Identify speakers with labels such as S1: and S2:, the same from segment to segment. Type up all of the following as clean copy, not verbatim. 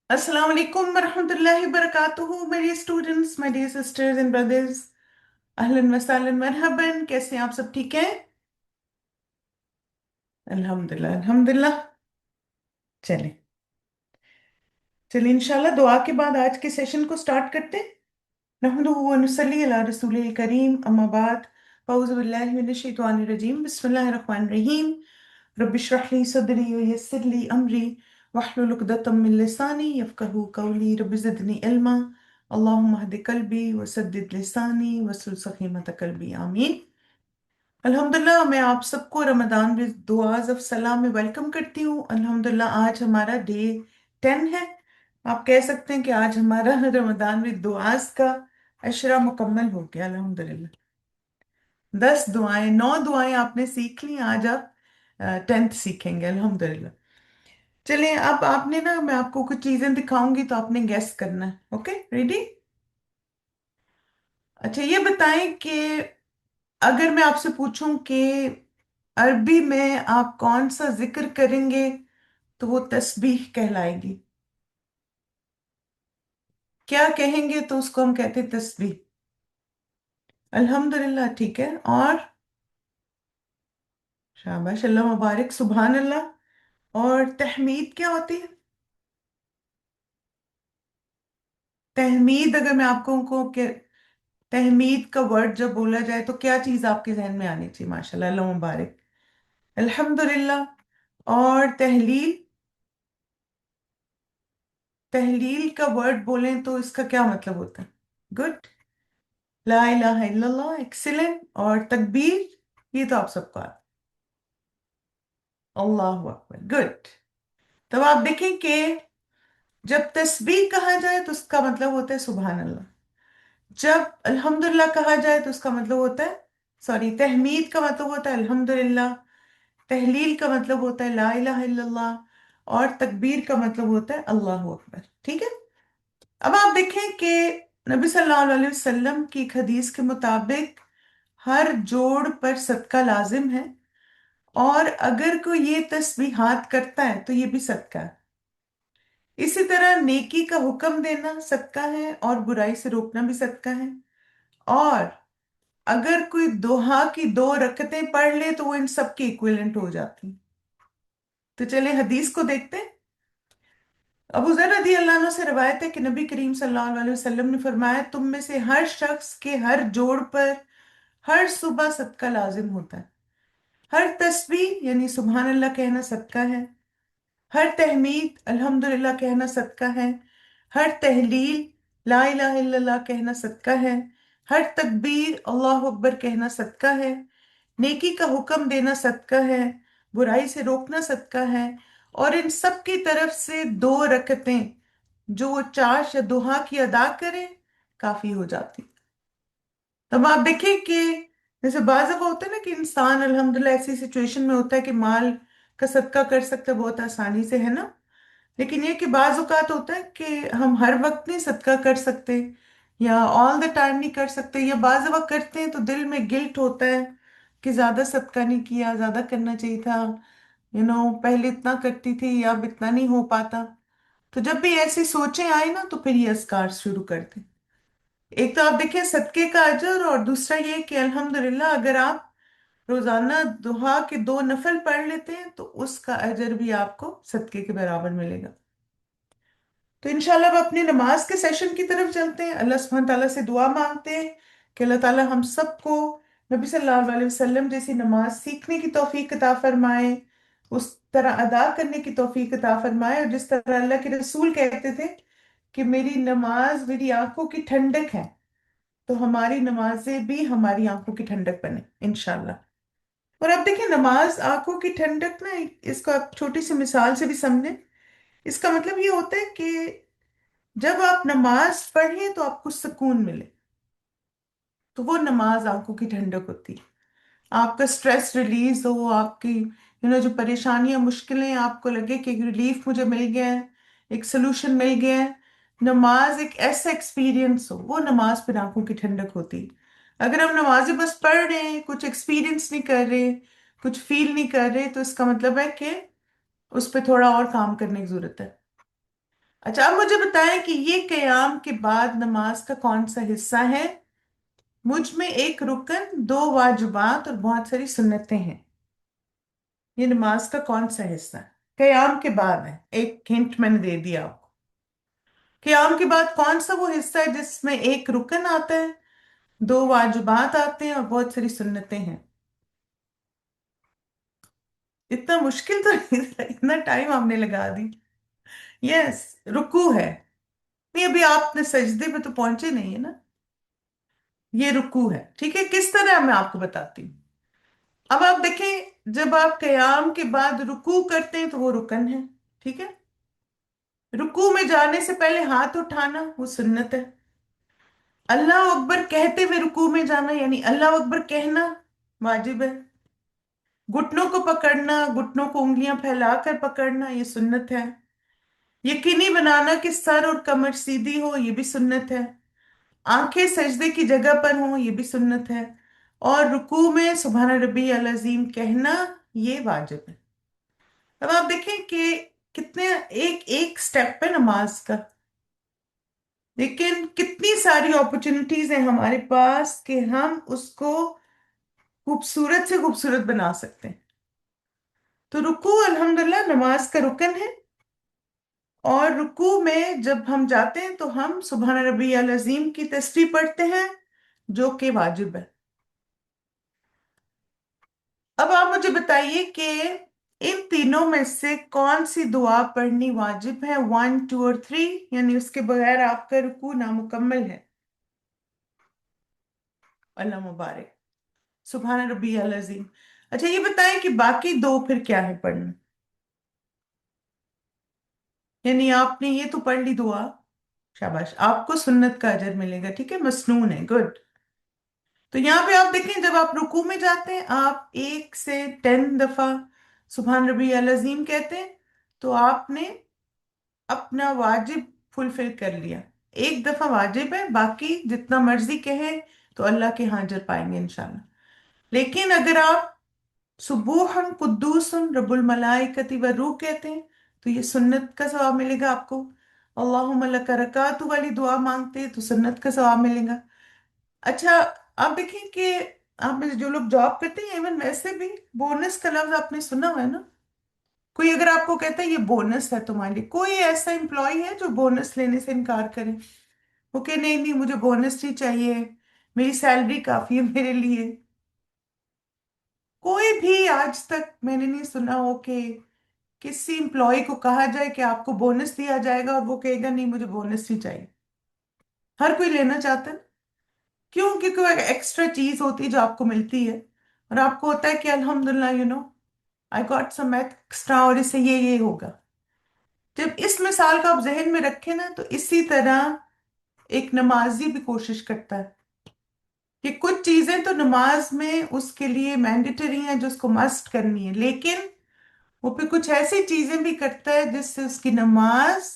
S1: अस्सलाम वालेकुम वरहमतुल्लाहि वबरकातुहू मेरे students, my dear sisters and brothers. अहलन व सहलन मरहबन। कैसे हैं आप? सब ठीक हैं? अल्हम्दुलिल्लाह अल्हम्दुलिल्लाह। चलें चलें, इंशाल्लाह दुआ के बाद आज के सेशन को स्टार्ट करते हैं। नहमदुहु व नुसल्ली अला रसूलिल करीम, अम्मा बाद। औज़ु बिल्लाहि मिनश शैतानिर रजीम, बिस्मिल्लाहिर रहमानिर रहीम। रब्बि इश्रह ली सदरी व यस्सिर ली अमरी वहलुल उक़दतम मिन लिसानी यफ़क़हू क़ौली। रब्बि ज़िदनी इल्मा। अल्लाहुम्मा हदि क़ल्बी व सद्दिद लिसानी वस्लुल सख़ीमत क़ल्बी। आमीन। अल्हम्दुलिल्लाह, मैं आप सबको रमदान विद दुआज़ ऑफ सलाम में वेलकम करती हूँ। अल्हम्दुलिल्लाह, आज हमारा डे 10 है। आप कह सकते हैं कि आज हमारा रमदान विद दुआज़ का अशरा मुकम्मल हो गया। अल्हम्दुलिल्लाह, 10 दुआएं, 9 दुआएं आपने सीख ली। आज आप 10th सीखेंगे अल्हम्दुलिल्लाह। चलिए, अब आपने ना, मैं आपको कुछ चीजें दिखाऊंगी तो आपने गेस करना है। Okay, ready? अच्छा, ये बताएं कि अगर मैं आपसे पूछूं कि अरबी में आप कौन सा जिक्र करेंगे तो वो तस्बीह कहलाएगी, क्या कहेंगे तो उसको हम कहते हैं तस्बीह। अल्हम्दुलिल्लाह, ठीक है। और शाबाश, अल्लाह मुबारक, सुभान अल्लाह। और तहमीद क्या होती है? तहमीद, अगर मैं आपको को कि तहमीद का वर्ड जब बोला जाए तो क्या चीज आपके जहन में आनी चाहिए? माशाल्लाह, अल्लाह मुबारक, अल्हम्दुलिल्लाह। और तहलील, तहलील का वर्ड बोलें तो इसका क्या मतलब होता है? गुड, ला इलाहा इल्लल्लाह, एक्सीलेंट। और तकबीर, ये तो आप सबको आता है। अल्लाहु अकबर, गुड। तब आप देखें कि जब तस्बीह कहा जाए तो उसका मतलब होता है सुभान अल्लाह। जब अल्हम्दुलिल्लाह कहा जाए तो उसका मतलब होता है, सॉरी, तहमीद का मतलब होता है अल्हम्दुलिल्लाह। तहलील का मतलब होता है ला इलाहा इल्लल्लाह। और तकबीर का मतलब होता है अल्लाहु अकबर। ठीक है। अब आप देखें कि नबी सल्लल्लाहु अलैहि वसल्लम की एक हदीस के मुताबिक हर जोड़ पर सदका लाजिम है। और अगर कोई ये तस्बीहात करता है तो ये भी सदका है। इसी तरह नेकी का हुक्म देना सदका है और बुराई से रोकना भी सदका है। और अगर कोई दोहा की 2 रकतें पढ़ ले तो वो इन सब की इक्विवेलेंट हो जाती। तो चले हदीस को देखते हैं। अबू ज़र रज़ी अल्लाह अन्हु से रवायत है कि नबी करीम सल्लल्लाहु अलैहि वसल्लम ने फरमाया, तुम में से हर शख्स के हर जोड़ पर हर सुबह सदका लाजिम होता है। हर तस्बीह यानी सुभान अल्लाह कहना सदका है। हर तहमीद अल्हम्दुलिल्लाह कहना सदका है। हर तहलील ला इलाहा इल्लल्लाह कहना सदका है। हर तकबीर अल्लाह अकबर कहना सदका है। नेकी का हुक्म देना सदका है। बुराई से रोकना सदका है। और इन सब की तरफ से 2 रकतें जो वो चाश या दुहा की अदा करे काफी हो जाती। तब आप देखें कि जैसे बाज़ दफा होता है ना कि इंसान अल्हम्दुलिल्लाह ऐसी सिचुएशन में होता है कि माल का सदका कर सकता है बहुत आसानी से, है ना। लेकिन ये कि बाज़ औक़ात होता है कि हम हर वक्त नहीं सदका कर सकते, या ऑल द टाइम नहीं कर सकते, या बाज़ दफा करते हैं तो दिल में गिल्ट होता है कि ज्यादा सदका नहीं किया, ज्यादा करना चाहिए था। पहले इतना करती थी, अब इतना नहीं हो पाता। तो जब भी ऐसी सोचें आए ना तो फिर ये अज़कार शुरू कर दें। एक तो आप देखिए सदके का अजर, और दूसरा ये कि अल्हम्दुलिल्लाह अगर आप रोजाना दुहा के 2 नफल पढ़ लेते हैं तो उसका अजर भी आपको सदके के बराबर मिलेगा। तो इंशाल्लाह अब अपनी नमाज के सेशन की तरफ चलते हैं। अल्लाह सुब्हान ताला से दुआ मांगते हैं कि अल्लाह ताला हम सबको नबी सल्लल्लाहु अलैहि वसल्लम जैसी नमाज सीखने की तौफीक अता फरमाए, उस तरह अदा करने की तौफीक अता फरमाए, और जिस तरह अल्लाह के रसूल कहते थे कि मेरी नमाज मेरी आंखों की ठंडक है, तो हमारी नमाजें भी हमारी आंखों की ठंडक बने इंशाल्लाह। और अब देखिए, नमाज आंखों की ठंडक ना, इसको आप छोटी सी मिसाल से भी समझें। इसका मतलब ये होता है कि जब आप नमाज पढ़ें तो आपको सुकून मिले, तो वो नमाज आंखों की ठंडक होती है। आपका स्ट्रेस रिलीज हो, आपकी जो परेशानियां मुश्किलें, आपको लगे कि रिलीफ मुझे मिल गया है, एक सोल्यूशन मिल गया है। नमाज एक ऐसा एक्सपीरियंस हो, वो नमाज फिर आंखों की ठंडक होती है। अगर हम नमाजें बस पढ़ रहे हैं, कुछ एक्सपीरियंस नहीं कर रहे, कुछ फील नहीं कर रहे, तो इसका मतलब है कि उस पर थोड़ा और काम करने की जरूरत है। अच्छा, अब मुझे बताएं कि ये क़याम के बाद नमाज का कौन सा हिस्सा है? मुझ में एक रुकन, दो वाजिबात और बहुत सारी सुन्नतें हैं। ये नमाज का कौन सा हिस्सा है? क़याम के बाद है, एक हिंट मैंने दे दिया आपको। क़याम के बाद कौन सा वो हिस्सा है जिसमें एक रुकन आता है, दो वाजिबात आते हैं और बहुत सारी सुन्नतें हैं? इतना मुश्किल तो नहीं था, इतना टाइम आपने लगा दी। यस, रुकू है। नहीं, अभी आपने सजदे पे तो पहुंचे नहीं है ना। ये रुकू है, ठीक है। किस तरह मैं आपको बताती हूँ। अब आप देखें, जब आप कयाम के बाद रुकू करते हैं तो वो रुकन है, ठीक है। रुकू में जाने से पहले हाथ उठाना वो सुन्नत है। अल्लाह अकबर कहते हुए रुकू में जाना यानी अल्लाह अकबर कहना वाजिब है। घुटनों को पकड़ना, घुटनों को उंगलियां फैलाकर पकड़ना, ये सुन्नत है। यकीनी बनाना कि सर और कमर सीधी हो, ये भी सुन्नत है। आंखें सजदे की जगह पर हों, ये भी सुन्नत है। और रुकू में सुबहान रब्बी अल अजीम कहना, ये वाजिब है। अब आप देखें कि कितने एक एक स्टेप पे नमाज का, लेकिन कितनी सारी अपॉर्चुनिटीज हैं हमारे पास कि हम उसको खूबसूरत से खूबसूरत बना सकते हैं। तो रुकू अल्हम्दुलिल्लाह नमाज का रुकन है। और रुकू में जब हम जाते हैं तो हम सुबहान रब्बी अल अजीम की तस्बीह पढ़ते हैं, जो कि वाजिब है। अब आप मुझे बताइए कि इन तीनों में से कौन सी दुआ पढ़नी वाजिब है, 1 2 और 3, यानी उसके बगैर आपका रुकू नामुकम्मल है। अल्लाह मुबारक, सुभान रब्बी अल अजीम। अच्छा, ये बताएं कि बाकी दो फिर क्या है पढ़ना? यानी आपने ये तो पढ़ ली दुआ, शाबाश, आपको सुन्नत का अजर मिलेगा, ठीक है, मसनून है, गुड। तो यहाँ पे आप देखें, जब आप रुकू में जाते हैं आप 1 से 10 दफा सुभान रबी अल अजीम कहते हैं, तो आपने अपना वाजिब फुलफिल कर लिया। एक दफा वाजिब है, बाकी जितना मर्जी कहें तो अल्लाह के यहाँ अजर पाएंगे इंशाल्लाह। लेकिन अगर आप सुबूहन कुद्दूसन रब्बुल मलाइकति व रूह कहते हैं तो ये सुन्नत का सवाब मिलेगा आपको। अल्लाहुम्मा लका रकातु वाली दुआ मांगते हैं तो सुन्नत का सवाब मिलेगा। अच्छा, आप देखें कि आप में से जो लोग जॉब करते हैं, इवन वैसे भी बोनस का लफ्ज आपने सुना हुआ है ना। कोई अगर आपको कहता है ये बोनस है तुम्हारे लिए, कोई ऐसा एम्प्लॉय है जो बोनस लेने से इनकार करे? वो कहे नहीं नहीं, मुझे बोनस नहीं चाहिए, मेरी सैलरी काफी है मेरे लिए। कोई भी आज तक मैंने नहीं सुना हो कि किसी एम्प्लॉय को कहा जाए कि आपको बोनस दिया जाएगा और वो कहेगा नहीं मुझे बोनस नहीं चाहिए। हर कोई लेना चाहता है। क्यों? क्योंकि वो एक्स्ट्रा चीज होती है जो आपको मिलती है, और आपको होता है कि अल्हम्दुलिल्लाह आई गॉट सम एक्स्ट्रा और इससे ये होगा। जब इस मिसाल को आप जहन में रखें ना, तो इसी तरह एक नमाजी भी कोशिश करता है कि कुछ चीजें तो नमाज में उसके लिए मैंडेटरी हैं जो उसको मस्ट करनी है, लेकिन वो फिर कुछ ऐसी चीजें भी करता है जिससे उसकी नमाज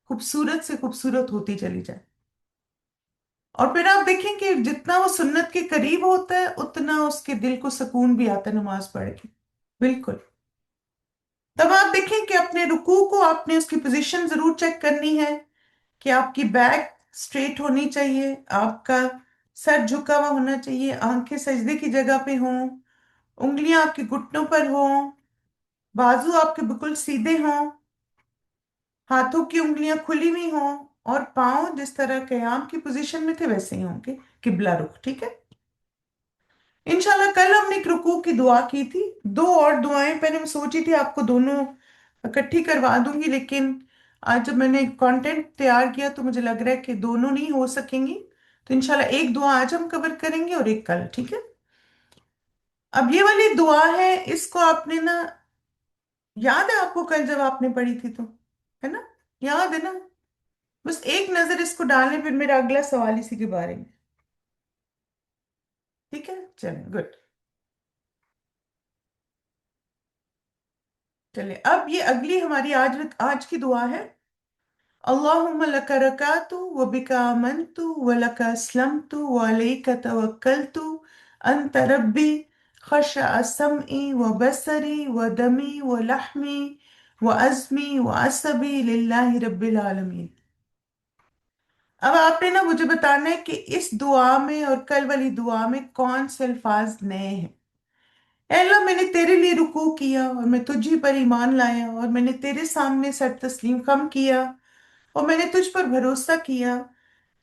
S1: खूबसूरत से खूबसूरत होती चली जाए। और फिर आप देखें कि जितना वो सुन्नत के करीब होता है उतना उसके दिल को सुकून भी आता है नमाज पढ़ के। बिल्कुल। तब आप देखें कि अपने रुकू को आपने उसकी पोजीशन जरूर चेक करनी है कि आपकी बैक स्ट्रेट होनी चाहिए, आपका सर झुका हुआ होना चाहिए, आंखें सजदे की जगह पे हों, उंगलियां आपके घुटनों पर हों, बाजू आपके बिल्कुल सीधे हों, हाथों की उंगलियां खुली हुई हों, और पांव जिस तरह कयाम की पोजीशन में थे वैसे ही होंगे, किबला रुख, ठीक है। इंशाल्लाह कल हमने एक रुकू की दुआ की थी। दो और दुआएं पहले मैं सोची थी आपको दोनों इकट्ठी करवा दूंगी, लेकिन आज जब मैंने कंटेंट तैयार किया तो मुझे लग रहा है कि दोनों नहीं हो सकेंगी। तो इंशाल्लाह एक दुआ आज हम कवर करेंगे और एक कल, ठीक है। अब ये वाली दुआ है, इसको आपने ना, याद है आपको कल जब आपने पढ़ी थी तो, है ना, याद है ना? बस एक नजर इसको डालें, फिर मेरा अगला सवाल इसी के बारे में, ठीक है। चलें, गुड। चलिए, अब ये अगली हमारी आज की दुआ है। अल्लाहुम्मा लका रकातु व बिका आमनतु व लका अस्लमतु व अलैका तवक्कलतु अंत रब्बी खशअ समई व बसरी व दमी व लहमी व अज़्मी व असबी लिल्लाहि रब्बिल आलमीन। अब आपने ना मुझे बताना है कि इस दुआ में और कल वाली दुआ में कौन से अल्फाज नए हैं। ऐ अल्लाह, मैंने तेरे लिए रुकू किया और मैं तुझी पर ईमान लाया, और मैंने तेरे सामने सर तस्लीम खम किया और मैंने तुझ पर भरोसा किया।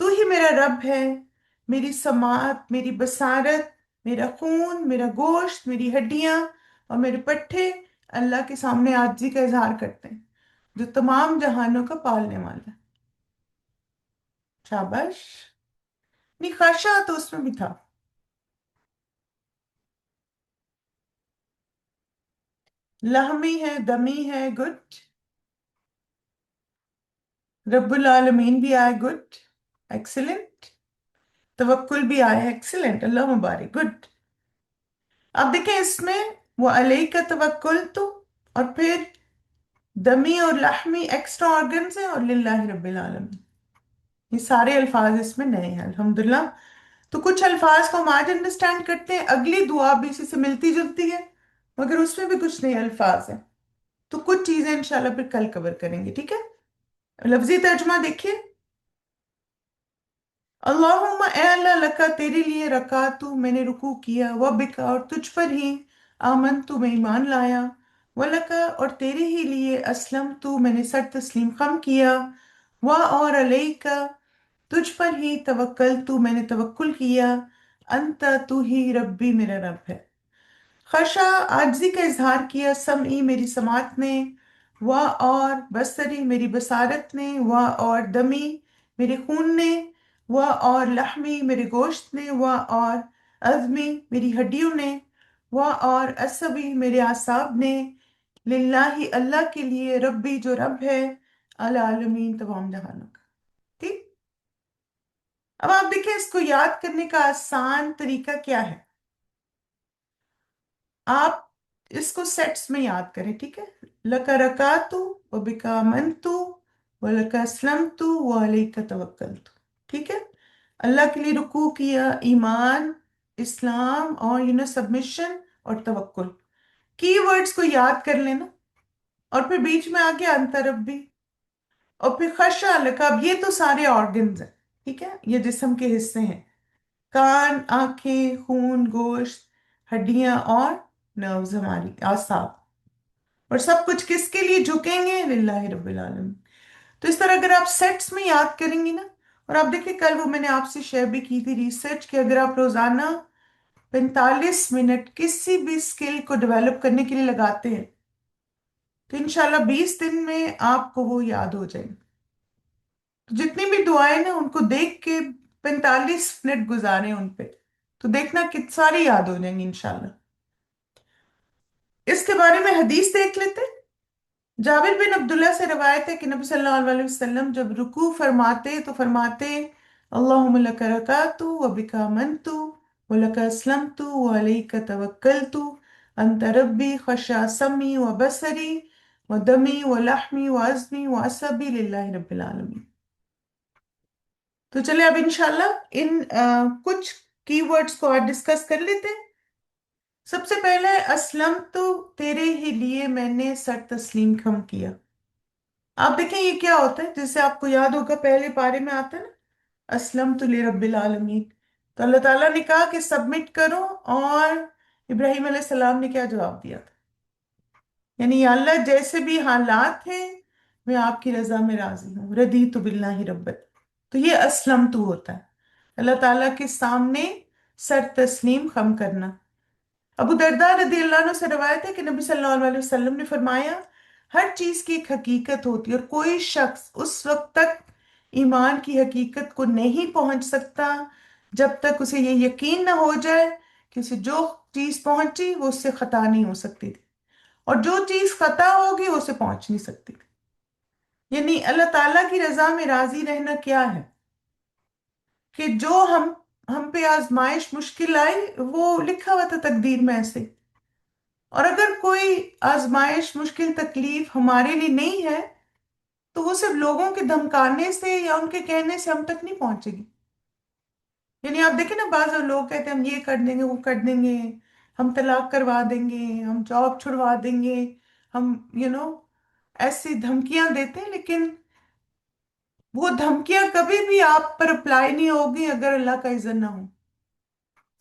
S1: तू ही मेरा रब है, मेरी समात, मेरी बसारत, मेरा खून, मेरा गोश्त, मेरी हड्डियां और मेरे पट्ठे अल्लाह के सामने आजिज़ी का इजहार करते हैं, जो तमाम जहानों का पालने वाला है। शाबाश। निखाशा तो उसमें भी था। लहमी है, दमी है, गुड। रब्बुल आलमीन भी आए, गुड, एक्सीलेंट। तवक्कुल भी आया, एक्सीलेंट, अल्लाह मुबारक, गुड। अब देखें इसमें वो अलई का तवक्कुल तो, और फिर दमी और लहमी एक्स्ट्रा ऑर्गन्स हैं, और लिल्लाहि रब्बिल आलमीन। ये सारे अल्फाज इसमें नए हैं, अल्हम्दुलिल्लाह। तो कुछ अल्फाज को हम आज अंडरस्टैंड करते हैं, अगली दुआ भी इसी से मिलती जुलती है, मगर उसमें भी कुछ नए अल्फाज हैं। तो कुछ चीजें इंशाल्लाह फिर कल कवर करेंगे, ठीक है। लफ्जी तर्जुमा देखिए। अल्लाहुम्मा, ए अल्लाह, लका, तेरे लिए, रका तू, मैंने रुकू किया, व बिका, और तुझ पर ही, आमन तू, मैं ईमान लाया, व लका, और तेरे ही लिए, असलम तू, मैंने सर तस्लीम खम किया, व और अलैका, तुझ पर ही, तवक्कल तू, मैंने तवक्कुल किया, अंत, तू ही, रब्बी, मेरा रब है। खशा, आजिज़ी का इजहार किया, समई, मेरी समात ने, व और बसरी, मेरी बसारत ने, व और दमी, मेरे खून ने, व और लहमी, मेरे गोश्त ने, व और अज़मी, मेरी हड्डियों ने, व और असबी, मेरे आसाब ने, लिल्लाही, अल्लाह के लिए, रब्बी, जो रब है, अल आलमीन, तमाम जहानों का। ठीक। अब आप देखिए इसको याद करने का आसान तरीका क्या है। आप इसको सेट्स में याद करें, ठीक है। लका रकातु व बिका आमनतु व लका अस्लमतु व अलैका तवक्कलतु। ठीक है। अल्लाह के लिए रुकू किया, ईमान, इस्लाम, और सबमिशन और तवक्कुल। की वर्ड्स को याद कर लेना, और फिर बीच में आ गया अंतरब भी, और फिर खशा लका। अब ये तो सारे ऑर्गन्स हैं, ठीक है, ये जिस्म के हिस्से हैं। कान, आंखें, खून, गोश्त, हड्डियां और नर्व्स, हमारी आसाब। और सब कुछ किसके लिए झुकेंगे? लिल्लाहि रब्बिल आलमीन। तो इस तरह अगर आप सेट्स में याद करेंगी ना, और आप देखिए कल वो मैंने आपसे शेयर भी की थी रिसर्च, कि अगर आप रोजाना 45 मिनट किसी भी स्किल को डेवलप करने के लिए लगाते हैं, तो इंशाल्लाह 20 दिन में आपको वो याद हो जाएगी। तो जितनी भी दुआएं ना, उनको देख के 45 मिनट गुजारें उन पे, तो देखना कितनी सारी याद हो जाएंगी इंशाल्लाह। इसके बारे में हदीस देख लेते हैं। जाबिर बिन अब्दुल्ला से रवायत है कि नबी सल्लल्लाहु अलैहि वसल्लम जब रुकू फरमाते तो फरमाते, अल्लाहुम्मा लका रकातु व बिका आमनतु व लका अस्लमतु व अलैका तवक्कलतु, अंत रब्बी, खशा समी व बसरी व दमी व लहमी व अज़मी व असबी, लिल्लाहि रब्बिल आलमीन। तो चले अब इंशाल्लाह इन कुछ कीवर्ड्स को आज डिस्कस कर लेते हैं। सबसे पहले असलम, तो तेरे ही लिए मैंने सर तस्लीम खम किया। आप देखें ये क्या होता है, जैसे आपको याद होगा पहले पारे में आता है ना, असलम तो ले रब्बिल आलमीन। तो अल्लाह ताला ने कहा कि सबमिट करो, और इब्राहिम अलैहि सलाम ने क्या जवाब दिया था? यानी या अल्लाह, जैसे भी हालात हैं, मैं आपकी रजा में राजी हूँ, रदी तो बिल्लाहि रब्बन। तो ये असलम तो होता है अल्लाह ताला के सामने सर तस्लीम खम करना। अबू दरदा रदी अल्लाह अन्हु से रवायत है कि नबी सल्लल्लाहु अलैहि वसल्लम ने फरमाया, हर चीज की एक हकीकत होती है, और कोई शख्स उस वक्त तक ईमान की हकीकत को नहीं पहुंच सकता जब तक उसे ये यकीन ना हो जाए कि उसे जो चीज पहुंची वो उससे खता नहीं हो सकती थी, और जो चीज खता होगी वो उसे पहुंच नहीं सकती थी। यानी अल्लाह ताला की रजा में राजी रहना क्या है, कि जो हम पे आजमाइश मुश्किल आई, वो लिखा हुआ था तकदीर में ऐसे। और अगर कोई आजमाइश, मुश्किल, तकलीफ हमारे लिए नहीं है, तो वो सिर्फ लोगों के धमकाने से या उनके कहने से हम तक नहीं पहुंचेगी। यानी आप देखें ना, बाज लोग कहते हैं हम ये कर देंगे, वो कर देंगे, हम तलाक करवा देंगे, हम जॉब छुड़वा देंगे, हम ऐसी धमकियां देते हैं, लेकिन वो धमकियां कभी भी आप पर अप्लाई नहीं होगी अगर अल्लाह का इज़्ज़त ना हो।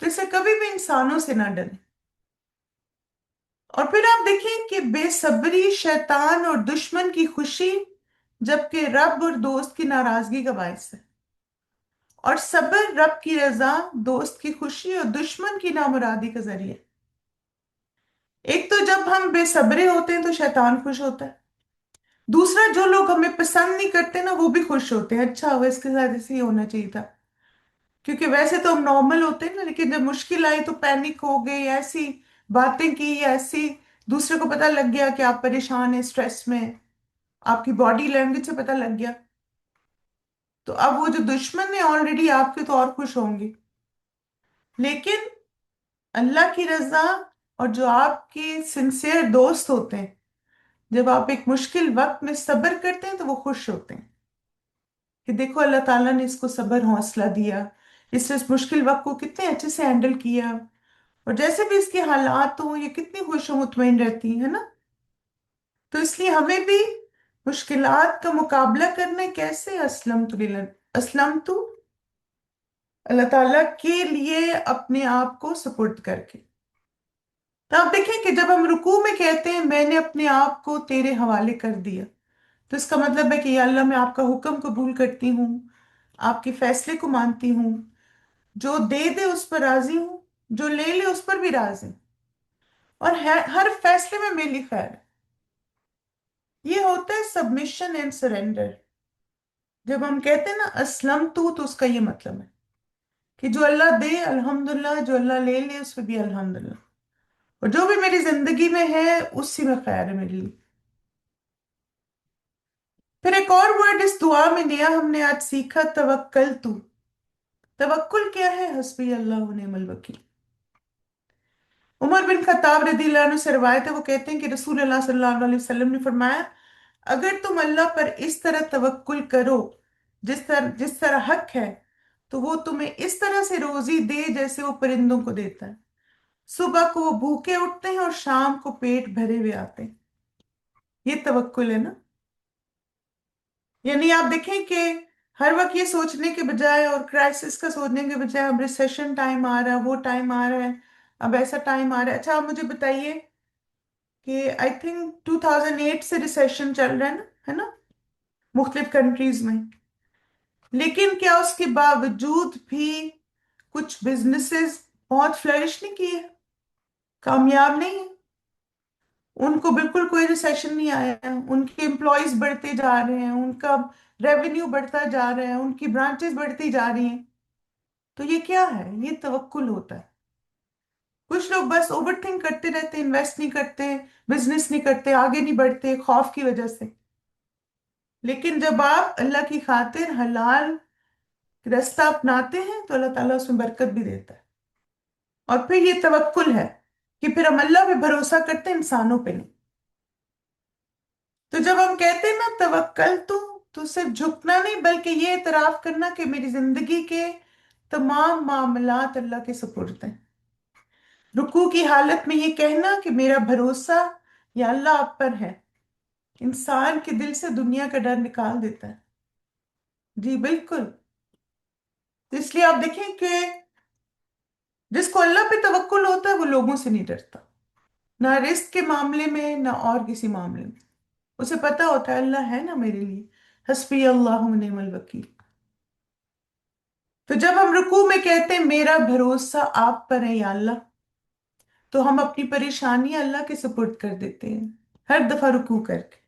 S1: तो इसे कभी भी इंसानों से ना डरें। और फिर आप देखिए कि बेसब्री शैतान और दुश्मन की खुशी, जबकि रब और दोस्त की नाराजगी का बायस है। और सब्र रब की रजा, दोस्त की खुशी और दुश्मन की नामुरादी का जरिए। एक तो जब हम बेसब्रे होते हैं तो शैतान खुश होता है। दूसरा, जो लोग हमें पसंद नहीं करते ना वो भी खुश होते हैं, अच्छा हुआ इसके साथ ऐसे ही होना चाहिए था। क्योंकि वैसे तो हम नॉर्मल होते हैं ना, लेकिन जब मुश्किल आई तो पैनिक हो गए, ऐसी बातें की, ऐसी दूसरे को पता लग गया कि आप परेशान हैं, स्ट्रेस में हैं, आपकी बॉडी लैंग्वेज से पता लग गया। तो अब वो जो दुश्मन है ऑलरेडी आपके, तो और खुश होंगे। लेकिन अल्लाह की रजा और जो आपके सिंसियर दोस्त होते हैं, जब आप एक मुश्किल वक्त में सब्र करते हैं तो वो खुश होते हैं कि देखो अल्लाह ताला ने इसको सब्र हौसला दिया, इसने इस मुश्किल वक्त को कितने अच्छे से हैंडल किया। और जैसे भी इसके हालात हो, ये कितनी खुश और मुतमईन रहती है ना। तो इसलिए हमें भी मुश्किलात का मुकाबला करना है, कैसे? असलम तू अल्लाह ताला के लिए अपने आप को सुपुर्द करके। तो आप देखें कि जब हम रुकू में कहते हैं मैंने अपने आप को तेरे हवाले कर दिया, तो इसका मतलब है कि या अल्लाह मैं आपका हुक्म कबूल करती हूँ, आपके फैसले को मानती हूँ, जो दे दे उस पर राजी हूँ, जो ले ले उस पर भी राजी हूँ, और हर फैसले में मेरी खैर है। ये होता है सबमिशन एंड सरेंडर। जब हम कहते हैं ना असलम तो उसका ये मतलब है कि जो अल्लाह दे अल्हम्दुलिल्लाह, जो अल्लाह ले ले उस पर भी अल्हम्दुलिल्लाह, और जो भी मेरी जिंदगी में है उसी में खैर है मेरे लिए। फिर एक और वर्ड इस दुआ में नया हमने आज सीखा, तवक्कल तू। तवक्कुल क्या है? हस्बी अल्लाह व निअमल वकील। उमर बिन खत्ताब रदियल्लाहु अन्हु से रिवायत है, वो कहते हैं कि रसूल अल्लाह सल्लल्लाहु अलैहि वसल्लम ने फरमाया, अगर तुम अल्लाह पर इस तरह तवक्कुल करो जिस तरह हक है, तो वो तुम्हें इस तरह से रोजी दे जैसे वो परिंदों को देता है। सुबह को वो भूखे उठते हैं और शाम को पेट भरे हुए आते हैं। ये तवक्कुल है ना। यानी आप देखें कि हर वक्त ये सोचने के बजाय और क्राइसिस का सोचने के बजाय, अब रिसेशन टाइम आ रहा है, वो टाइम आ रहा है, अब ऐसा टाइम आ रहा है। अच्छा आप मुझे बताइए कि आई थिंक 2008 से रिसेशन चल रहा है ना, मुख्तलिफ कंट्रीज में। लेकिन क्या उसके बावजूद भी कुछ बिजनेसेस बहुत फ्लरिश नहीं किए, कामयाब नहीं है? उनको बिल्कुल कोई रिसेशन नहीं आया है, उनके एम्प्लॉयज बढ़ते जा रहे हैं, उनका रेवेन्यू बढ़ता जा रहा है, उनकी ब्रांचेस बढ़ती जा रही हैं। तो ये क्या है? ये तवक्कुल होता है। कुछ लोग बस ओवर थिंक करते रहते, इन्वेस्ट नहीं करते, बिजनेस नहीं करते, आगे नहीं बढ़ते खौफ की वजह से। लेकिन जब आप अल्लाह की खातिर हलाल रास्ता अपनाते हैं तो अल्लाह ताला उसमें बरकत भी देता है। और फिर ये तवक्कुल है कि फिर हम अल्लाह पे भरोसा करते हैं, इंसानों पे नहीं। तो जब हम कहते हैं ना तवक्कल तो सिर्फ झुकना नहीं, बल्कि ये इतराफ करना कि मेरी जिंदगी के तमाम मामलात अल्लाह के सुपुर्द हैं। रुकू की हालत में ये कहना कि मेरा भरोसा या अल्लाह आप पर है, इंसान के दिल से दुनिया का डर निकाल देता है। जी बिल्कुल। तो इसलिए आप देखें कि जिसको अल्लाह पे तवक्कुल होता है वो लोगों से नहीं डरता, ना रिस्क के मामले में ना और किसी मामले में। उसे पता होता है अल्लाह है ना मेरे लिए, हस्बी अल्लाह व निअमल वकील। तो जब हम रुकू में कहते हैं मेरा भरोसा आप पर है या अल्लाह, तो हम अपनी परेशानी अल्लाह के सुपुर्द कर देते हैं हर दफा रुकू करके।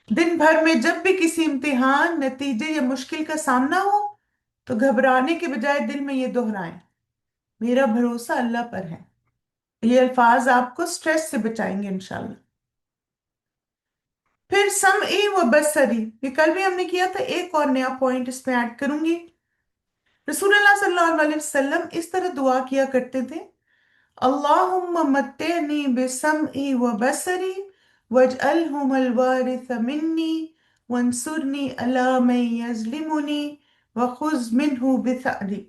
S1: दिन भर में जब भी किसी इम्तिहान, नतीजे या मुश्किल का सामना हो, तो घबराने के बजाय दिल में ये दोहराएं, मेरा भरोसा अल्लाह पर है। ये अल्फाज आपको स्ट्रेस से बचाएंगे इंशाल्लाह। फिर समई व बसरी, ये कल भी हमने किया था, एक और नया पॉइंट इसमें ऐड करूंगी। रसूलुल्लाह सल्लल्लाहु अलैहि वसल्लम इस तरह दुआ किया करते थे, अल्लाहुम्मा मत्तेनी बिसमई व बसरी वजअलहुमुल वारिस मिन्नी वंसुरनी अला मन यज़लिमुनी व खुज़ मिन्हु बिथअरी।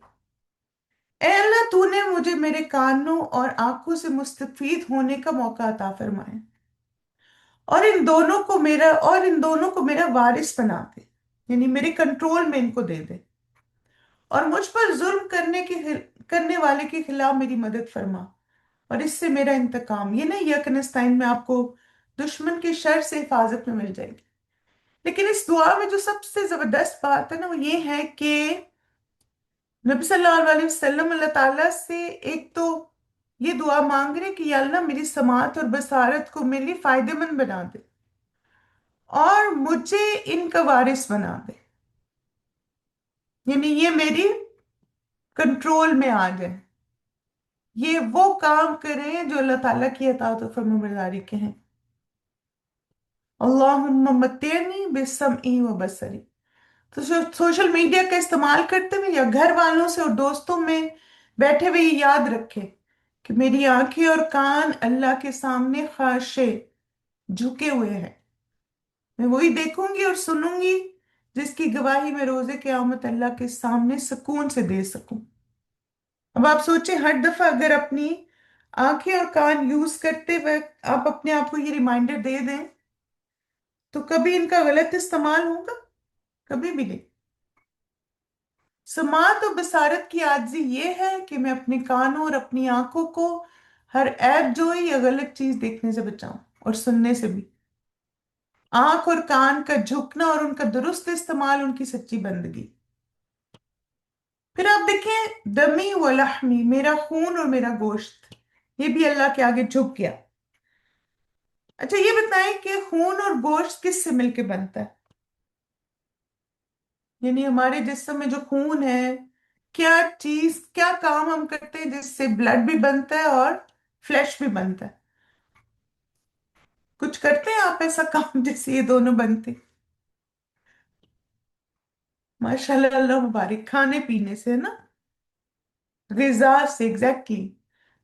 S1: ए अल्लाह, तूने मुझे मेरे कानों और आंखों से मुस्तफीद होने का मौका अता फरमाया, और इन दोनों को मेरा वारिस बना दे, यानी मेरे कंट्रोल में इनको दे दे। और मुझ पर जुल्म करने वाले के खिलाफ मेरी मदद फरमा, और इससे मेरा इंतकाम। ये नहीं यकनस्ताइन में आपको दुश्मन के शर से हिफाजत में मिल जाएगी। लेकिन इस दुआ में जो सबसे जबरदस्त बात है ना, वो ये है कि नबी सल्लल्लाहु अलैहि वसल्लम अल्लाह ताला से एक तो ये दुआ मांग रहे कि या अल्लाह मेरी समात और बसारत को मेरे लिए फायदेमंद बना दे, और मुझे इनका वारिस बना दे, यानी ये मेरी कंट्रोल में आ जाए, ये वो काम करें जो अल्लाह ताला की अताअत और फर्माबरदारी के हैं। अल्लाहुम्मा मत्तिअनी बिस्समई व बसरी। तो सोशल मीडिया का इस्तेमाल करते हुए या घर वालों से और दोस्तों में बैठे हुए ये याद रखें कि मेरी आंखें और कान अल्लाह के सामने खाशे, झुके हुए हैं। मैं वही देखूंगी और सुनूंगी जिसकी गवाही मैं रोजे क़यामत अल्लाह के सामने सुकून से दे सकूं। अब आप सोचें, हर दफा अगर अपनी आंखें और कान यूज करते वक्त आप अपने आप को ये रिमाइंडर दे दें, तो कभी इनका गलत इस्तेमाल होगा? कभी भी नहीं। समात और बसारत की आजिज़ी ये है कि मैं अपने कानों और अपनी आंखों को हर ऐब जोई या गलत चीज देखने से बचाऊं, और सुनने से भी। आंख और कान का झुकना और उनका दुरुस्त इस्तेमाल उनकी सच्ची बंदगी। फिर आप देखें, दमी व लहमी, मेरा खून और मेरा गोश्त, ये भी अल्लाह के आगे झुक गया। अच्छा, ये बताएं कि खून और गोश्त किससे मिलके बनता है? यानी हमारे जिस्म में जो खून है, क्या काम हम करते हैं जिससे ब्लड भी बनता है और फ्लैश भी बनता है? कुछ करते हैं आप ऐसा काम जिससे ये दोनों बनते हैं? माशाल्लाह, अल्लाह मुबारक, खाने पीने से है ना, ग़िज़ा से, एग्जैक्टली।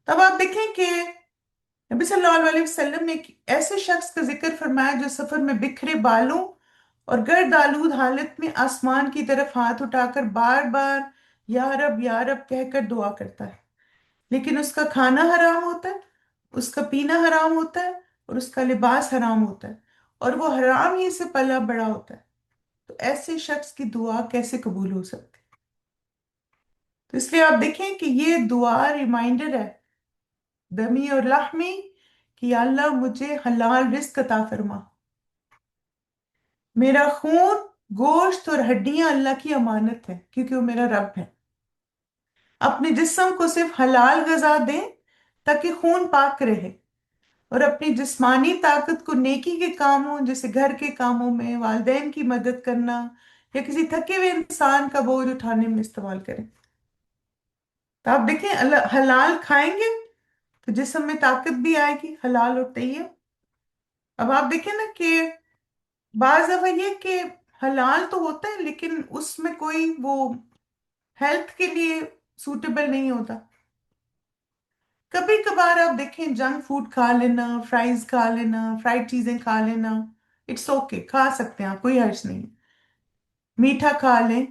S1: तब आप देखें कि नबी सल्लल्लाहु अलैहि वसल्लम ने एक ऐसे शख्स का जिक्र फरमाया जो सफर में बिखरे बालों और गर्द आलूद हालत में आसमान की तरफ हाथ उठाकर बार बार या रब कहकर दुआ करता है, लेकिन उसका खाना हराम होता है, उसका पीना हराम होता है, और उसका लिबास हराम होता है, और वो हराम ही से पला बड़ा होता है। तो ऐसे शख्स की दुआ कैसे कबूल हो सकती? तो इसलिए आप देखें कि ये दुआ रिमाइंडर है, दमी और लाहमी, कि या अल्लाह मुझे हलाल रिस्क अता फरमा। मेरा खून, गोश्त और हड्डियां अल्लाह की अमानत है, क्योंकि वो मेरा रब है। अपने जिस्म को सिर्फ हलाल ग़िज़ा दें ताकि खून पाक रहे, और अपनी जिस्मानी ताकत को नेकी के कामों जैसे घर के कामों में, वालिदैन की मदद करना, या किसी थके हुए इंसान का बोझ उठाने में इस्तेमाल करें। तो आप देखें, हलाल खाएंगे तो जिस्म में ताकत भी आएगी, हलाल और तैयब। अब आप देखें ना कि बाज दफा ये कि हलाल तो होता है लेकिन उसमें कोई वो हेल्थ के लिए सूटेबल नहीं होता। कभी कभार आप देखें, जंक फूड खा लेना, फ्राइज खा लेना, फ्राइड चीजें खा लेना, इट्स ओके, खा सकते हैं आप, कोई हर्ज नहीं। मीठा खा लें,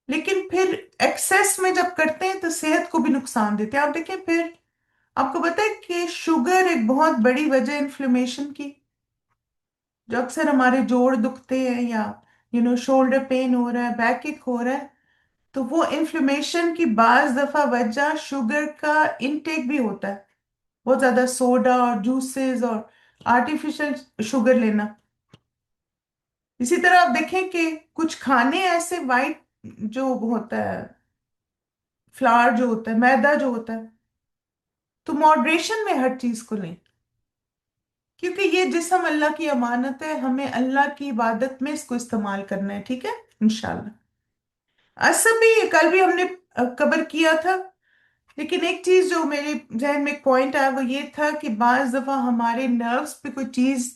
S1: लेकिन फिर एक्सेस में जब करते हैं तो सेहत को भी नुकसान देते हैं। आप देखें, फिर आपको पता है कि शुगर एक बहुत बड़ी वजह इन्फ्लेमेशन की, जो अक्सर हमारे जोड़ दुखते हैं, या शोल्डर पेन हो रहा है, बैक एक हो रहा है, तो वो इन्फ्लेमेशन की बाज दफा वजह शुगर का इनटेक भी होता है। बहुत ज्यादा सोडा और जूसेस और आर्टिफिशियल शुगर लेना। इसी तरह आप देखें कि कुछ खाने ऐसे, वाइट जो होता है, फ्लावर जो होता है, मैदा जो होता है, तो मॉडरेशन में हर चीज को लें, क्योंकि ये जिस्म अल्लाह की अमानत है, हमें अल्लाह की इबादत में इसको इस्तेमाल करना है, ठीक है, इंशाल्लाह। असर भी कल भी हमने कवर किया था, लेकिन एक चीज जो मेरे जहन में एक पॉइंट आया वो ये था कि बाज दफा हमारे नर्व्स पे कोई चीज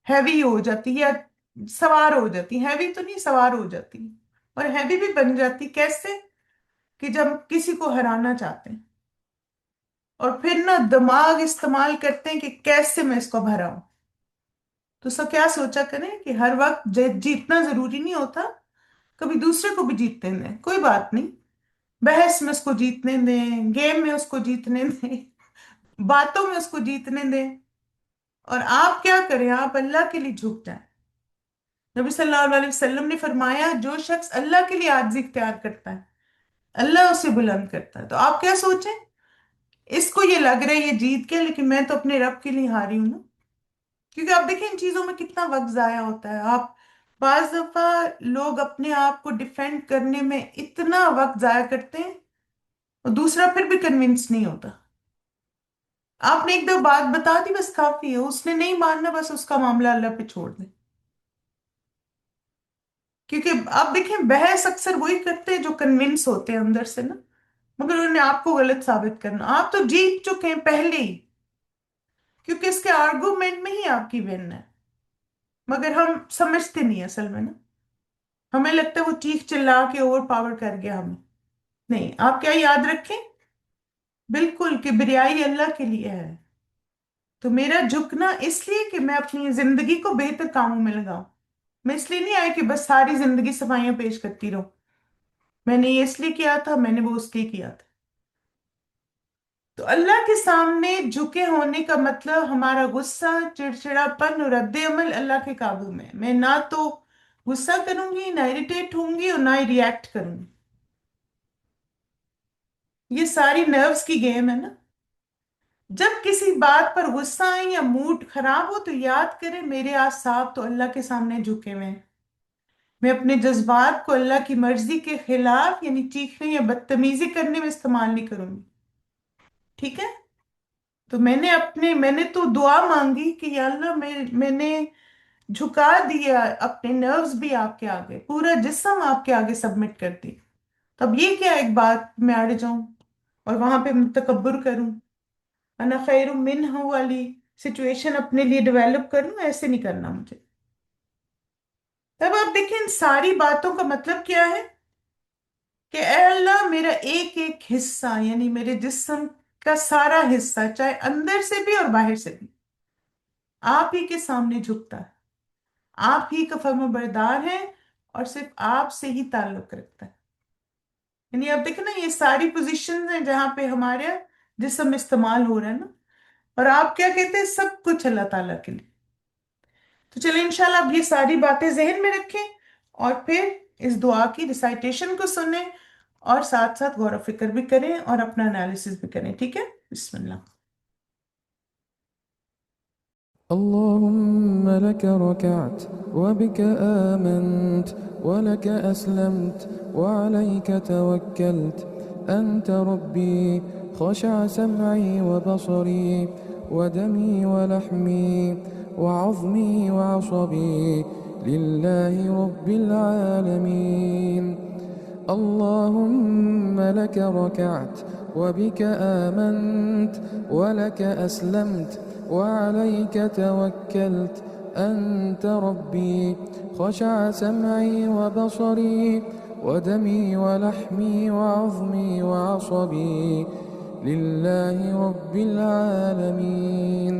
S1: हैवी हो जाती है, या सवार हो जाती, हैवी तो नहीं, सवार हो जाती, और हैवी भी बन जाती। कैसे? कि जब किसी को हराना चाहते हैं, और फिर ना दिमाग इस्तेमाल करते हैं कि कैसे मैं इसको हराऊं। तो सब क्या सोचा करें कि हर वक्त जीतना जरूरी नहीं होता, कभी दूसरे को भी जीतने दें, कोई बात नहीं। बहस में उसको जीतने दें, गेम में उसको जीतने दें, बातों में उसको जीतने दें, اور آپ کیا کریں، آپ اللہ کے لیے جھک جائیں۔ نبی صلی اللہ علیہ وسلم نے فرمایا جو شخص اللہ کے لیے عاجزی اختیار کرتا ہے اللہ اسے بلند کرتا ہے۔ تو آپ کیا سوچیں، اس کو یہ لگ رہا ہے یہ جیت کے، لیکن میں تو اپنے رب کے لیے ہاری ہوں نا۔ کیونکہ آپ دیکھیں ان چیزوں میں کتنا وقت ضائع ہوتا ہے۔ آپ بعض دفعہ لوگ اپنے آپ کو ڈیفینڈ کرنے میں اتنا وقت ضائع کرتے ہیں اور دوسرا پھر بھی کنونس نہیں ہوتا۔ آپ نے ایک دو بات بتا دی بس کافی ہے، اس نے نہیں ماننا بس اس کا معاملہ اللہ پہ چھوڑ دیں۔ کیونکہ آپ دیکھیں بحث اکثر وہی کرتے ہیں جو کنونس ہوتے ہیں اندر سے نا، مگر انہوں نے آپ کو غلط ثابت کرنا۔ آپ تو جیت چکے ہیں پہلے ہی، کیونکہ اس کے آرگومنٹ میں ہی آپ کی ون ہے، مگر ہم سمجھتے نہیں اصل میں نا۔ ہمیں لگتا ہے وہ چیخ چلا کے اوور پاور کر گیا ہمیں۔ نہیں، آپ کیا یاد رکھیں، بالکل کبریائی اللہ کے لیے ہے۔ تو میرا جھکنا اس لیے کہ میں اپنی زندگی کو بہتر کاموں میں لگاؤں۔ میں اس لیے نہیں آئی کہ بس ساری زندگی صفائیاں پیش کرتی رہوں۔ میں نے یہ اس لیے کیا تھا، میں نے وہ اس لیے کیا تھا۔ تو اللہ کے سامنے جھکے ہونے کا مطلب ہمارا غصہ، چڑچڑاپن اور رد عمل اللہ کے قابو میں ہے۔ میں نہ تو غصہ کروں گی، نہ اریٹیٹ ہوں گی، اور نہ ہی ریئیکٹ کروں گی۔ یہ ساری نروز کی گیم ہے نا۔ جب کسی بات پر غصہ آئے یا موڈ خراب ہو تو یاد کریں میرے اعصاب تو اللہ کے سامنے جھکے ہوئے ہیں۔ میں اپنے جذبات کو اللہ کی مرضی کے خلاف یعنی چیخنے یا بدتمیزی کرنے میں استعمال نہیں کروں گی، ٹھیک ہے؟ تو میں نے تو دعا مانگی کہ یا اللہ میں نے جھکا دیا اپنے نروز بھی آپ کے آگے، پورا جسم آپ کے آگے سبمٹ کر دی۔ تب یہ کیا ایک بات میں اڑ جاؤں اور وہاں پہ تکبر کروں، انا خیر منہ والی سچویشن اپنے لیے ڈیولپ کروں؟ ایسے نہیں کرنا مجھے۔ تب آپ دیکھیں ان ساری باتوں کا مطلب کیا ہے کہ اے اللہ میرا ایک ایک حصہ یعنی میرے جسم کا سارا حصہ چاہے اندر سے بھی اور باہر سے بھی آپ ہی کے سامنے جھکتا ہے، آپ ہی کا فرما بردار ہے اور صرف آپ سے ہی تعلق رکھتا ہے۔ یعنی آپ دیکھیں نا یہ ساری پوزیشنز ہیں جہاں پہ ہمارے جسم استعمال ہو رہا ہے نا، اور آپ کیا کہتے ہیں سب کچھ اللہ تعالیٰ کے لیے۔ تو چلیں انشاءاللہ اب یہ ساری باتیں ذہن میں رکھیں اور پھر اس دعا کی ریسائٹیشن کو سنیں اور ساتھ ساتھ غور و فکر بھی کریں اور اپنا انالیسس بھی کریں، ٹھیک ہے؟ بسم اللہ۔
S2: اللهم لك ركعت وبك آمنت ولك أسلمت وعليك توكلت أنت ربي خشع سمعي وبصري ودمي ولحمي وعظمي وعصبي لله رب العالمين. اللهم لك ركعت وبك آمنت ولك أسلمت وعليك توكلت أنت ربي خشع سمعي وبصري ودمي ولحمي وعظمي وعصبي لله رب العالمين.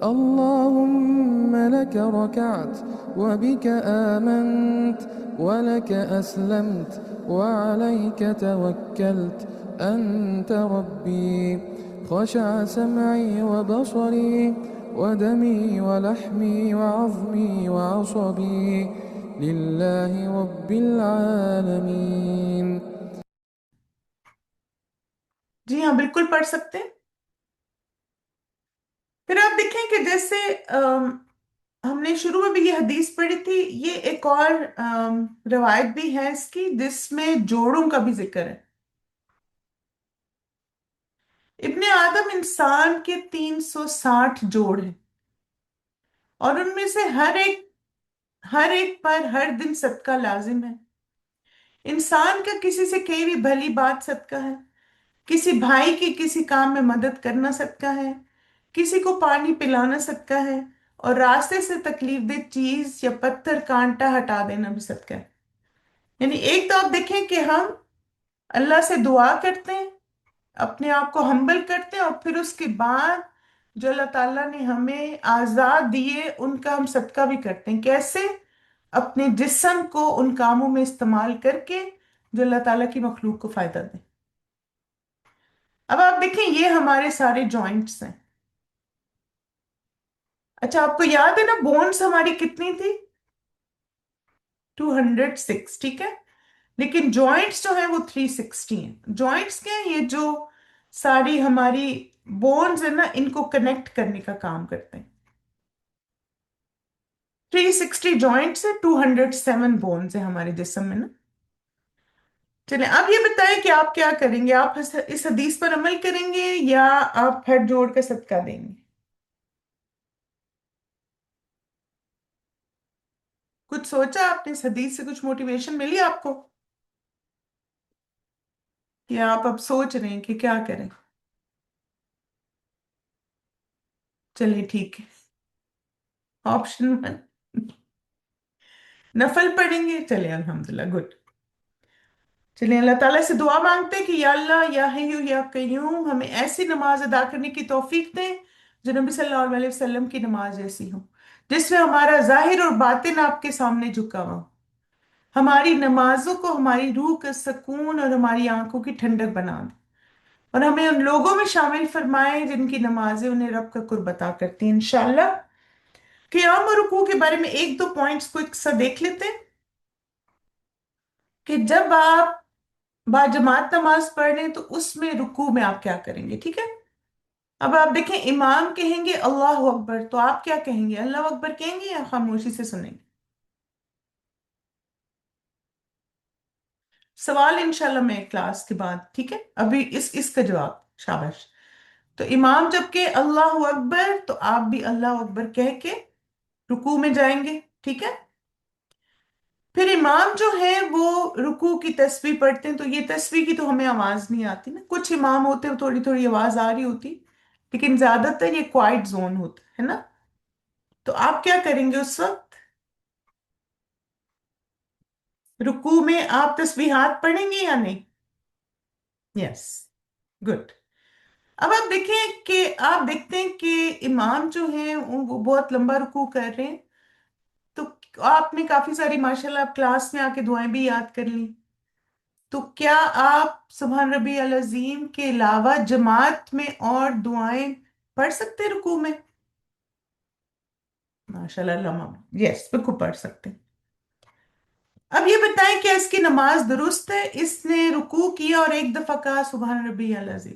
S2: اللهم لك ركعت وبك آمنت ولك أسلمت وعليك توكلت أنت ربي خشع سمعي وبصري ودمي ولحمي وعظمي وعصبي لله رب العالمين.
S1: جی ہاں بالکل پڑھ سکتے ہیں۔ پھر آپ دیکھیں کہ جیسے ہم نے شروع میں بھی یہ حدیث پڑھی تھی، یہ ایک اور روایت بھی ہے اس کی جس میں جوڑوں کا بھی ذکر ہے۔ ابن آدم انسان کے 360 جوڑ ہیں اور ان میں سے ہر ایک پر ہر دن صدقہ لازم ہے۔ انسان کا کسی سے کئی بھی بھلی بات صدقہ ہے، کسی بھائی کی کسی کام میں مدد کرنا صدقہ ہے، کسی کو پانی پلانا صدقہ ہے، اور راستے سے تکلیف دہ چیز یا پتھر کانٹا ہٹا دینا بھی صدقہ ہے۔ یعنی ایک تو آپ دیکھیں کہ ہم اللہ سے دعا کرتے ہیں، اپنے آپ کو ہمبل کرتے ہیں، اور پھر اس کے بعد جو اللہ تعالیٰ نے ہمیں آزاد دیے ان کا ہم صدقہ بھی کرتے ہیں۔ کیسے؟ اپنے جسم کو ان کاموں میں استعمال کر کے جو اللہ تعالیٰ کی مخلوق کو فائدہ دیں۔ اب آپ دیکھیں یہ ہمارے سارے جوائنٹس ہیں، अच्छा, आपको याद है ना बोन्स हमारी कितनी थी? 206, ठीक है। लेकिन जॉइंट्स जो है वो 360 हैं। जॉइंट्स क्या है? ये जो सारी हमारी बोन्स है ना, इनको कनेक्ट करने का काम करते हैं। 360 जॉइंट्स है, 207 बोन्स है हमारे जिस्म में ना। चलिए, अब ये बताएं कि आप क्या करेंगे। आप इस हदीस पर अमल करेंगे या आप हाथ जोड़ कर सदका देंगे? कुछ सोचा आपने? इस हदीस से कुछ मोटिवेशन मिली आपको? या आप अब सोच रहे हैं कि क्या करें? चलिए ठीक है। ऑप्शन 1, नफल पढ़ेंगे। चलिए अल्हम्दुलिल्लाह, गुड। चलिए अल्लाह ताला से दुआ मांगते हैं कि या अल्लाह या हय्यू या कय्यूम हमें ऐसी नमाज अदा करने की तौफीक दें जो नबी सल्लल्लाहु अलैहि वसल्लम की नमाज जैसी हो, जिसमें हमारा जाहिर और बातिन आपके सामने झुका हुआ हो। हमारी नमाजों को हमारी रूह का सुकून और हमारी आंखों की ठंडक बना दे, और हमें उन लोगों में शामिल फरमाए जिनकी नमाजें उन्हें रब का कुर्ब अता करती हैं इंशाअल्लाह। क़ियाम और रुकू के बारे में एक दो पॉइंट्स को एक सा देख लेते हैं कि जब आप बाजमात नमाज पढ़ रहे हैं तो उसमें रुकू में आप क्या करेंगे, ठीक है। अब आप देखें, इमाम कहेंगे अल्लाह अकबर, तो आप क्या कहेंगे? अल्लाह अकबर कहेंगे या खामोशी से सुनेंगे? सवाल इंशाल्लाह मैं क्लास के बाद, ठीक है। अभी इसका जवाब, शाबाश। तो इमाम जब के अल्लाह अकबर, तो आप भी अल्लाह अकबर कह के रुकू में जाएंगे, ठीक है। फिर इमाम जो है वो रुकू की तस्बीह पढ़ते हैं, तो ये तस्बीह की तो हमें आवाज नहीं आती ना। कुछ इमाम होते हैं थोड़ी थोड़ी आवाज आ रही होती, लेकिन ज्यादातर ये क्वाइट जोन होता है ना। तो आप क्या करेंगे उस वक्त? रुकू में आप तस्बीहात पढ़ेंगे या नहीं? Yes, good. अब आप देखें कि आप देखते हैं कि इमाम जो है वो बहुत लंबा रुकू कर रहे हैं। तो आपने काफी सारी माशाल्लाह क्लास में आके दुआएं भी याद कर ली। तो क्या आप सुभान रबी अल अजीम के अलावा जमात में और दुआएं पढ़ सकते हैं रुकू में? माशाल्लाह, लम्हा, यस, बिल्कुल पढ़ सकते हैं। अब ये बताएं क्या इसकी नमाज दुरुस्त है? इसने रुकू किया और एक दफा कहा सुभान रबी अल अजीम।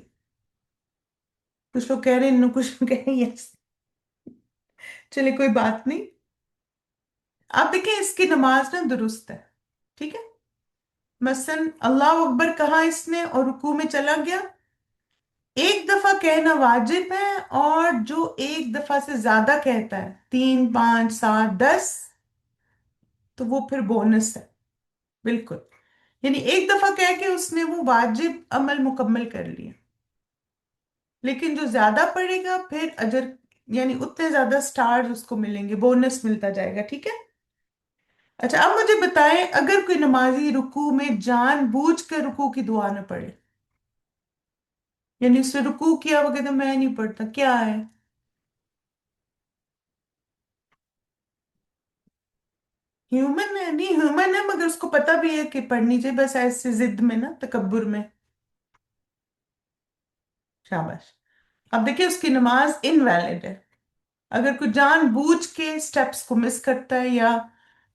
S1: कुछ लोग कह रहे हैं, कुछ लोग कह रहे हैं यस। चलिए कोई बात नहीं। आप देखें इसकी नमाज ना दुरुस्त है, ठीक है। मसलन अल्लाह अकबर कहा इसने और रुकू में चला गया। एक दफा कहना वाजिब है, और जो एक दफा से ज्यादा कहता है, 3, 5, 7, 10, तो वो फिर बोनस है, बिल्कुल। यानी एक दफा कह के उसने वो वाजिब अमल मुकम्मल कर लिया। लेकिन जो ज्यादा पढ़ेगा फिर अजर, यानी उतने ज्यादा स्टार्स उसको मिलेंगे, बोनस मिलता जाएगा, ठीक है। अच्छा, अब मुझे बताएं, अगर कोई नमाजी रुकू में जानबूझ कर रुकू की दुआ न पढ़े, यानी उसने रुकू किया वो कहता मैं नहीं पढ़ता, क्या है? ह्यूमन है, नहीं ह्यूमन है, मगर उसको पता भी है कि पढ़नी चाहिए, बस ऐसे जिद में ना, तकब्बुर में। शाबाश। अब देखिए उसकी नमाज इनवैलिड है। अगर कोई जानबूझ के स्टेप्स को मिस करता है या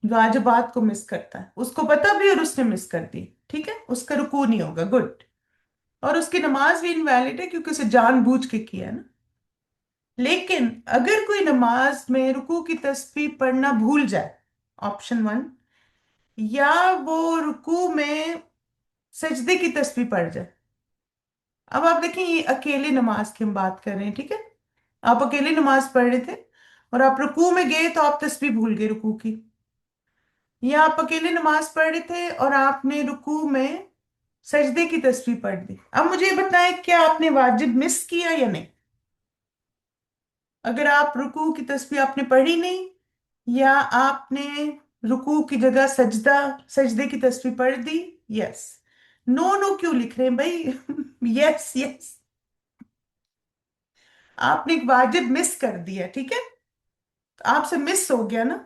S1: वाजिबात को मिस करता है, उसको पता भी और उसने मिस कर दी, ठीक है, उसका रुकू नहीं होगा, गुड। और उसकी नमाज भी इनवैलिड है क्योंकि उसे जानबूझ के किया है ना। लेकिन अगर कोई नमाज में रुकू की तस्बीह पढ़ना भूल जाए, ऑप्शन 1, या वो रुकू में सजदे की तस्बीह पढ़ जाए। अब आप देखें, ये अकेले नमाज की हम बात कर रहे हैं, ठीक है। आप अकेले नमाज पढ़ रहे थे और आप रुकू में गए तो आप तस्बीह भूल गए रुकू की। या आप अकेले नमाज पढ़ रहे थे और आपने रुकू में सजदे की तस्बीह पढ़ दी। अब मुझे ये बताएं, क्या आपने वाजिब मिस किया या नहीं? अगर आप रुकू की तस्बीह आपने पढ़ी नहीं, या आपने रुकू की जगह सजदा, सजदे की तस्बीह पढ़ दी, यस। नो नो क्यों लिख रहे हैं भाई? Yes yes. आपने एक वाजिब मिस कर दिया, ठीक है, तो आपसे मिस हो गया ना।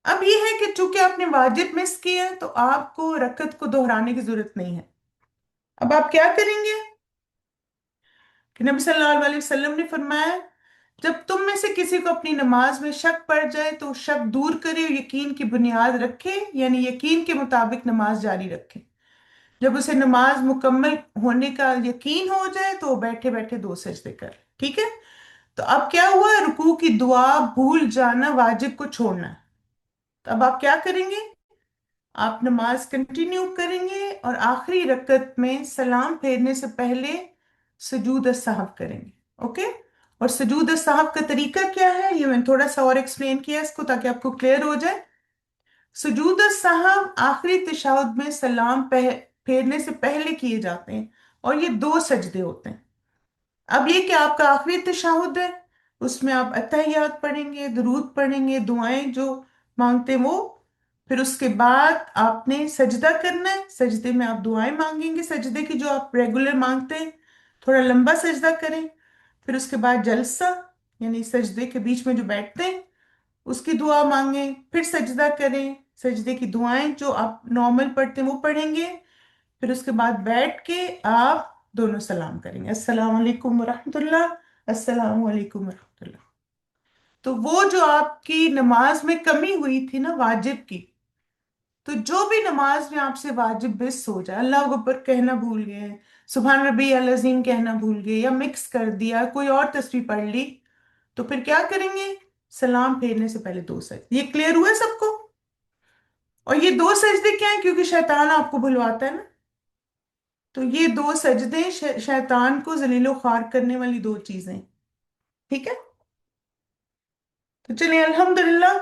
S1: अब ये है कि चूंकि आपने वाजिब मिस किया है, तो आपको रकत को दोहराने की जरूरत नहीं है। अब आप क्या करेंगे कि नबी सल्लल्लाहु अलैहि वसल्लम ने फरमाया जब तुम में से किसी को अपनी नमाज में शक पड़ जाए तो शक दूर करे और यकीन की बुनियाद रखे, यानी यकीन के मुताबिक नमाज जारी रखे। जब उसे नमाज मुकम्मल होने का यकीन हो जाए तो बैठे बैठे दो सजदे कर। ठीक है। तो अब क्या हुआ, रुकू की दुआ भूल जाना, वाजिब को छोड़ना। तो अब आप क्या करेंगे, आप नमाज कंटिन्यू करेंगे और आखिरी रकत में सलाम फेरने से पहले सजूद साहब करेंगे। ओके। और सजूद साहब का तरीका क्या है, ये मैंने थोड़ा सा और एक्सप्लेन किया इसको ताकि आपको क्लियर हो जाए। सजूद साहब आखिरी तशहुद में फेरने से पहले किए जाते हैं, और ये दो सजदे होते हैं। अब ये कि आपका आखिरी तशहुद है, उसमें आप अत्तहियात पढ़ेंगे, दुरूद पढ़ेंगे, दुआएं जो मांगते हैं वो। फिर उसके बाद आपने सजदा करना है, सजदे में आप दुआएं मांगेंगे, सजदे की जो आप रेगुलर मांगते हैं, थोड़ा लंबा सजदा करें। फिर उसके बाद जलसा, यानी सजदे के बीच में जो बैठते हैं उसकी दुआ मांगें, फिर सजदा करें, सजदे की दुआएं जो आप नॉर्मल पढ़ते हैं वो पढ़ेंगे। फिर उसके बाद बैठ के आप दोनों सलाम करेंगे, अस्सलाम वालेकुम वरहमतुल्लाह, अस्सलाम वालेकुम वरहमतुल्लाह। तो वो जो आपकी नमाज में कमी हुई थी ना वाजिब की, तो जो भी नमाज में आपसे वाजिब मिस हो जाए, अल्लाह अकबर कहना भूल गए, सुभान रबी अल अजीम कहना भूल गए, या मिक्स कर दिया, कोई और तस्वीर पढ़ ली, तो फिर क्या करेंगे, सलाम फेरने से पहले दो सजदे। ये क्लियर हुआ है सबको? और ये दो सजदे क्या है, क्योंकि शैतान आपको भुलवाता है ना, तो ये दो सजदे शैतान को जलीलो ख्वार करने वाली दो चीजें। ठीक है। तो चलिए अल्हम्दुलिल्लाह,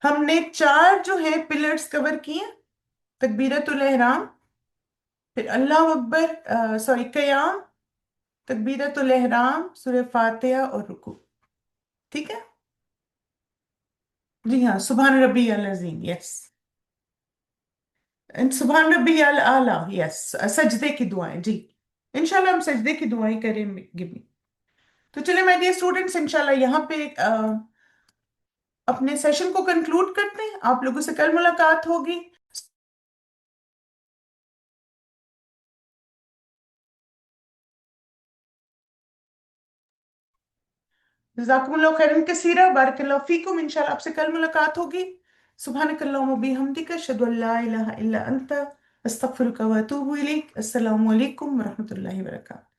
S1: हमने चार जो है पिलर्स कवर किए। तकबीरतुल एहराम, फिर अल्लाह अकबर, सॉरी कयाम, तकबीरतुल एहराम, सूरह फातिहा और रुकू। ठीक है। जी हाँ, सुभान रब्बी अल अजीम, यस। सुभान रब्बी अल आला, यस। सजदे की दुआएं, जी। इंशाल्लाह हम सजदे की दुआएं करेंगे भी। तो चलिए माय डियर स्टूडेंट्स, इंशाल्लाह यहाँ पे अपने सेशन को कंक्लूड करते हैं। आप लोगों से कल मुलाकात होगी। जज़ाकुमुल्लाह खैरन कसीरा, बारकल्लाहु फीकुम। इंशाल्लाह आपसे कल मुलाकात होगी। सुब्हानकल्लाहुम्मा बिहम्दिका, अशहदु अल्ला इलाहा इल्ला अंता, अस्तगफिरुका व अतूबु इलैक। अस्सलामु अलैकुम व रहमतुल्लाहि व बरकातहू।